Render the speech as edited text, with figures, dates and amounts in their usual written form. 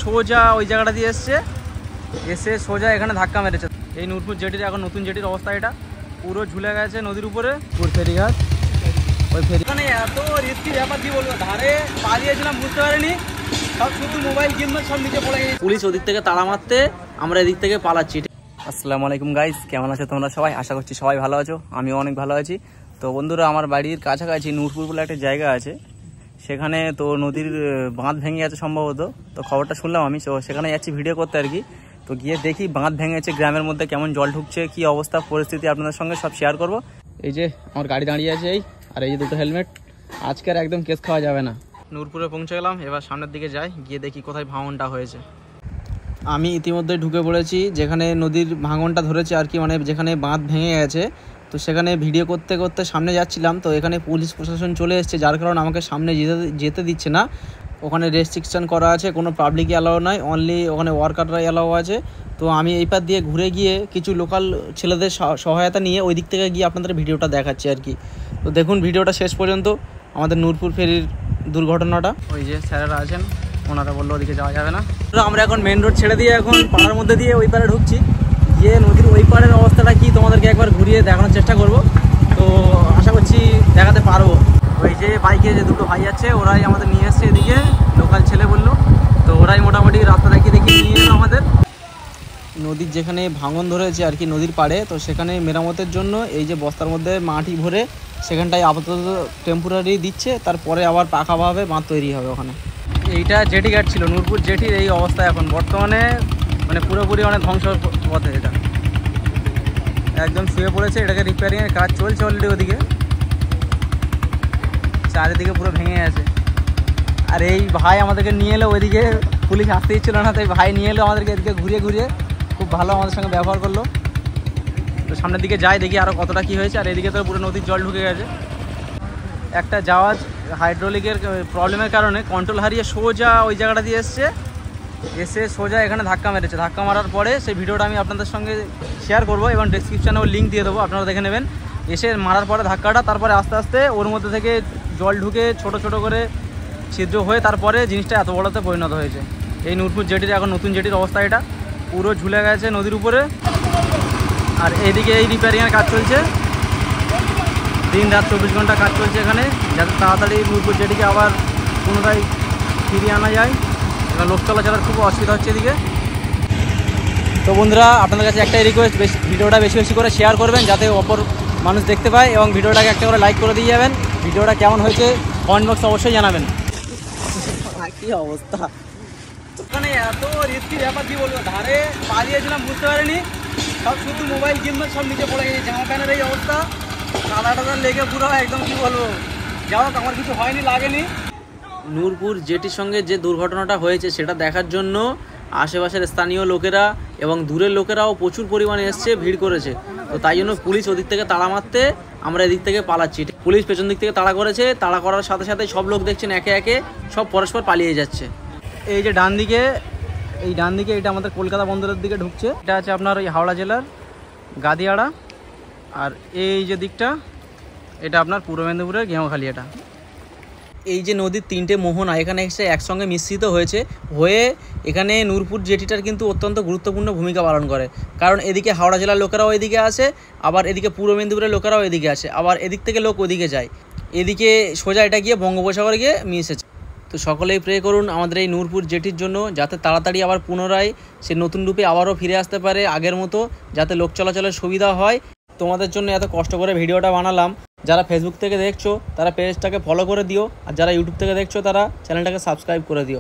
সোজা ওই জায়গাটা দিয়ে এসে সোজা এখানে ধাক্কা মেরেছে। এই নূরপুর জেটির এখন নতুন জেটির অবস্থা এটা পুরো ঝুলে গেছে নদীর উপরে। ফেরিঘাট ওই ফেরি মানে এত রিস্কি ব্যাপার কি বলবো, ধারে পালিয়েছিলাম বুঝতে পারিনি, সব শুধু মোবাইল কিনবো সব নিচে পড়ে গেছে। পুলিশ ওদিক থেকে তাড়া মারতে আমরা এদিক থেকে পালাচ্ছি। আসসালামু আলাইকুম গাইস, কেমন আছো তোমরা সবাই? আশা করছি সবাই ভালো আছো, আমিও অনেক ভালো আছি। তো বন্ধুরা, আমার বাড়ির কাছাকাছি নূরপুর বলে একটা জায়গা আছে, সেখানে তো নদীর বাঁধ ভেঙে গেছে সম্ভবত। তো খবরটা শুনলাম আমি, তো সেখানে যাচ্ছি ভিডিও করতে আর কি। তো গিয়ে দেখি বাঁধ ভেঙেছে, গ্রামের মধ্যে কেমন জল ঢুকছে, কি অবস্থা পরিস্থিতি আপনাদের সঙ্গে সব শেয়ার করব। এই যে আমার গাড়ি দাঁড়িয়ে আছে, এই আর এই যে দুটো হেলমেট, আজকের একদম কেস খাওয়া যাবে না। নূরপুরে পৌঁছে গেলাম, এবার সামনের দিকে যাই, গিয়ে দেখি কোথায় ভাঙনটা হয়েছে। আমি ইতিমধ্যে ঢুকে পড়েছি যেখানে নদীর ভাঙনটা ধরেছে আর কি, মানে যেখানে বাঁধ ভেঙে গেছে। তো সেখানে ভিডিও করতে করতে সামনে যাচ্ছিলাম, তো এখানে পুলিশ প্রশাসন চলে এসেছে, যার কারণে আমাকে সামনে যেতে দিচ্ছে না। ওখানে রেস্ট্রিকশান করা আছে, কোনো পাবলিকই অ্যালাউ নয়, অনলি ওখানে ওয়ার্কাররাই অ্যালাউ আছে। তো আমি এই পার দিয়ে ঘুরে গিয়ে কিছু লোকাল ছেলেদের সহায়তা নিয়ে ওই দিক থেকে গিয়ে আপনাদের ভিডিওটা দেখাচ্ছি আর কি। তো দেখুন ভিডিওটা শেষ পর্যন্ত। আমাদের নূরপুর ফেরির দুর্ঘটনাটা, ওই যে স্যারেরা আছেন, ওনারা বললো ওদিকে যাওয়া যাবে না। আমরা এখন মেন রোড ছেড়ে দিয়ে এখন পাড়ার মধ্যে দিয়ে ওই পারে ঢুকছি, গিয়ে নদীর ওই পাড়ের অবস্থাটা কি তোমাদেরকে একবার ঘুরিয়ে দেখানোর চেষ্টা করব। তো আশা করছি দেখাতে পারবো। ওই যে বাইকে যে দুটো ভাই আছে, ওরাই আমাদের নিয়ে এসছে এদিকে, লোকাল ছেলে বললো, তো ওরাই মোটামুটি রাস্তা দেখিয়ে নিয়ে এলো আমাদের। নদীর যেখানে ভাঙন ধরেছে আর কি নদীর পাড়ে, তো সেখানে মেরামতের জন্য এই যে বস্তার মধ্যে মাটি ভরে সেখানটায় আপাতত টেম্পোরারি দিচ্ছে, তারপরে আবার পাকাভাবে বাঁধ তৈরি হবে ওখানে। এইটা জেটি ঘাট ছিল, নূরপুর জেটির এই অবস্থা এখন বর্তমানে, মানে পুরোপুরি অনেক ধ্বংস পথে। এটা একদম শুয়ে পড়েছে, এটাকে রিপেয়ারিংয়ের কাজ চলছে অলরেডি। ওদিকে চারিদিকে পুরো ভেঙে গেছে। আর এই ভাই আমাদেরকে নিয়ে এলো, ওইদিকে পুলিশ আসতে দিচ্ছিল না, তাই ভাই নিয়ে এলো আমাদেরকে এদিকে ঘুরিয়ে খুব ভালো আমাদের সঙ্গে ব্যবহার করলো। তো সামনের দিকে যাই, দেখি আরও কতটা কী হয়েছে। আর এদিকে তো পুরো নদীর জল ঢুকে গেছে। একটা জাহাজ হাইড্রোলিকের প্রবলেমের কারণে কন্ট্রোল হারিয়ে সোজা ওই জায়গাটা দিয়ে এসে সোজা এখানে ধাক্কা মেরেছে। ধাক্কা মারার পরে সেই ভিডিওটা আমি আপনাদের সঙ্গে শেয়ার করব এবং ডেসক্রিপশানেও লিঙ্ক দিয়ে দেবো, আপনারা দেখে নেবেন। এসে মারার পরে ধাক্কাটা, তারপরে আস্তে আস্তে ওর মধ্যে থেকে জল ঢুকে ছোট ছোট করে ছিদ্র হয়ে তারপরে জিনিসটা এত বড়তে পরিণত হয়েছে। এই নূরপুর জেটির এখন নতুন জেটির অবস্থা এটা পুরো ঝুলে গেছে নদীর উপরে। আর এইদিকে এই রিপেয়ারিংয়ের কাজ চলছে, দিন রাত 24 ঘন্টা কাজ চলছে এখানে, যাতে তাড়াতাড়ি নূরপুর জেটিকে আবার পুনরায় ফিরিয়ে আনা যায়। এবার লোক চলাচলের খুব অসুবিধা হচ্ছে এদিকে। তো বন্ধুরা, আপনাদের কাছে একটাই রিকোয়েস্ট, ভিডিওটা বেশি বেশি করে শেয়ার করবেন যাতে অপর মানুষ দেখতে পায়, এবং ভিডিওটাকে একটা করে লাইক করে দিয়ে যাবেন। ভিডিওটা কেমন হয়েছে কমেন্ট বক্সে অবশ্যই জানাবেন। কী অবস্থা, ওখানে এত রিস্কি ব্যাপার কি বলবো, ধারে পালিয়েছিলাম বুঝতে পারিনি, সব শুধু মোবাইল কিনবো সব নিচে পড়ে গেছে। জামা প্যান্টের এই অবস্থা, কাদা টাদা লেগে পুরো একদম কি বলবো। যাই হোক, আমার কিছু হয়নি, লাগেনি। নূরপুর জেটির সঙ্গে যে দুর্ঘটনাটা হয়েছে সেটা দেখার জন্য আশেপাশের স্থানীয় লোকেরা এবং দূরের লোকেরাও প্রচুর পরিমাণে এসছে, ভিড় করেছে। তো তাই জন্য পুলিশ ওদিক থেকে তাড়া মারতে আমরা এদিক থেকে পালাচ্ছি। পুলিশ পেছন দিক থেকে তাড়া করেছে, তাড়া করার সাথে সাথে সব লোক দেখছেন একে একে সব পরস্পর পালিয়ে যাচ্ছে। এই যে ডান দিকে এটা আমাদের কলকাতা বন্দরের দিকে ঢুকছে, এটা আছে আপনার ওই হাওড়া জেলার গাদিয়াড়া। আর এই যে দিকটা, এটা আপনার পূর্ব মেদিনীপুরের গেঁওখালি। এটা এই যে নদীর তিনটে মোহনা এখানে এসে একসঙ্গে মিশ্রিত হয়ে এখানে নূরপুর জেটিটার কিন্তু অত্যন্ত গুরুত্বপূর্ণ ভূমিকা পালন করে। কারণ এদিকে হাওড়া জেলার লোকেরাও এদিকে আসে, আবার এদিকে পূর্ব মেদিনীপুরের লোকেরাও এদিকে আসে, আবার এদিক থেকে লোক ওদিকে যায়, এদিকে সোজা এটা গিয়ে বঙ্গোপসাগরে গিয়ে মিশেছে। তো সকলেই প্রে করুন আমাদের এই নূরপুর জেটির জন্য, যাতে তাড়াতাড়ি আবার পুনরায় সে নতুন রূপে আবারও ফিরে আসতে পারে আগের মতো, যাতে লোক চলাচলের সুবিধা হয়। তোমাদের জন্য এত কষ্ট করে ভিডিওটা বানালাম। যারা ফেসবুক থেকে দেখছো তারা পেজটাকে ফলো করে দিও, আর যারা ইউটিউব থেকে দেখছো তারা চ্যানেলটাকে সাবস্ক্রাইব করে দিও।